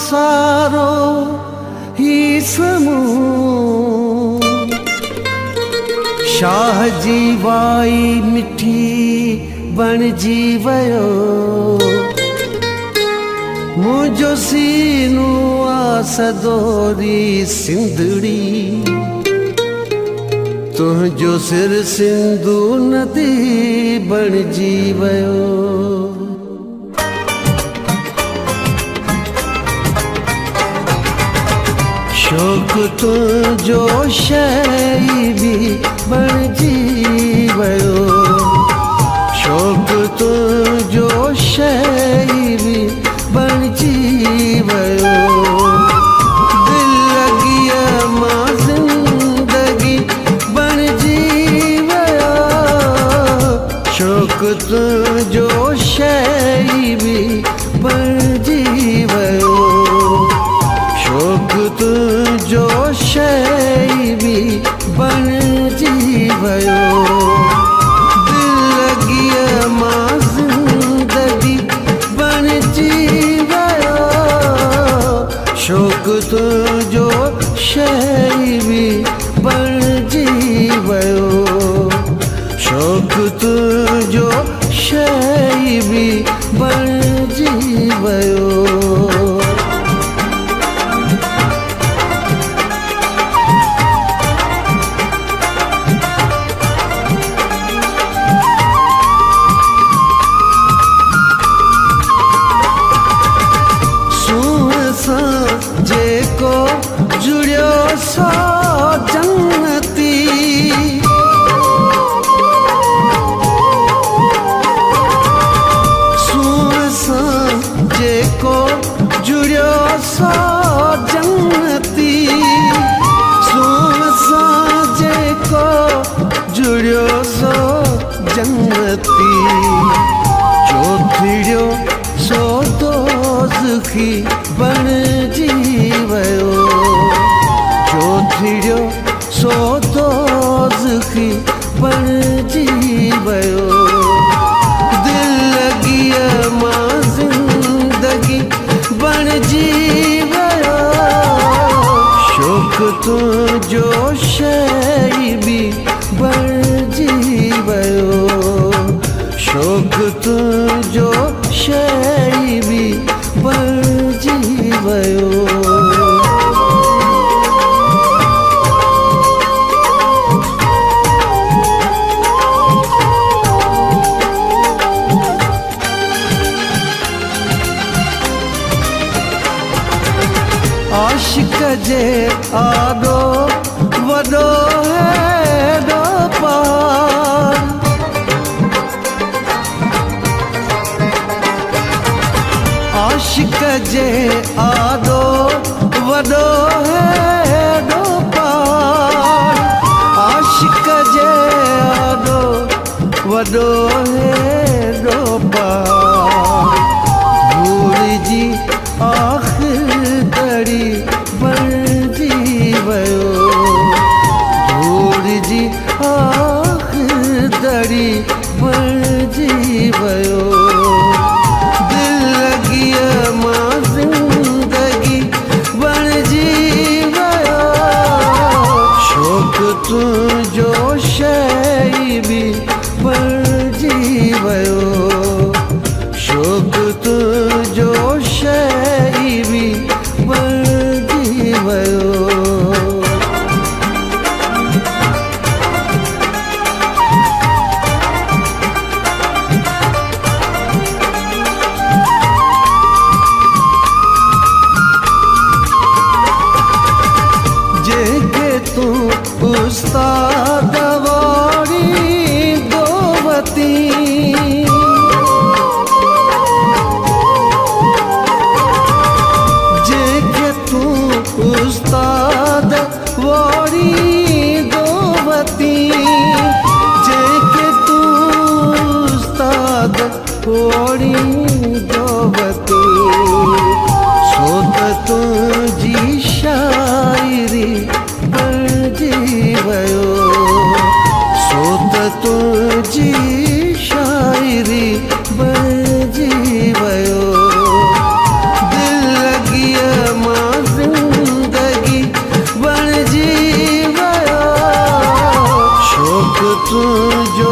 सारो ही समूह शाह जी वाई मिठी बणजी वयो मुझो सीनो आ सदोरी सिंधड़ी तुझो सिर सिंधु नदी बणजी वयो शौक तुझो शई भी बणजी वयो शौक तुझो शई भी बणजी वयो दिल लगी मां जिंदगी बणजी वयो शौक तुझो शई भी बणजी वयो शौक तुझो शई भी बणजी वयो दिल लगी मां जिंदगी बणजी वयो शौक तुझो शई भी बणजी वयो शौक तुझो शई भी बणजी वयो जेको जुड़ियो सो जन्नती सूंह जेको जुड़ियो सो जन्नती सूंह जेको जुड़ियो सो जन्नती चौथिड़ियो सो दोज़खी बणजी वयो चौथिड़ियो सो दोज़खी बणजी वयो दिल लगी मां जिंदगी बणजी वयो शौक तुझो शई भी बणजी वयो शौक तुझो शई भी बणजी वयो आशिक जे आॾो वॾो हेॾो पार आशिक जे आॾो वॾो हेॾो पार आशिक जे आॾो वॾो हेॾो पार भूलिजी आख़िरी बणजी वयो भूलिजी आख़िरी बणजी वयो दिल लगी मां जिंदगी बणजी वयो शौक तुझो शई भी बणजी वयो शौक तुझो शई भी बणजी वयो जेके तू उस्ताद वारी दोवती जेके तू उस्ताद वारी दोवती जेके तू उस्ताद वारी दोवती सोत तुझी शायरी बणजी वयो सोत तुझी शायरी बणजी वयो दिल लगी तुझो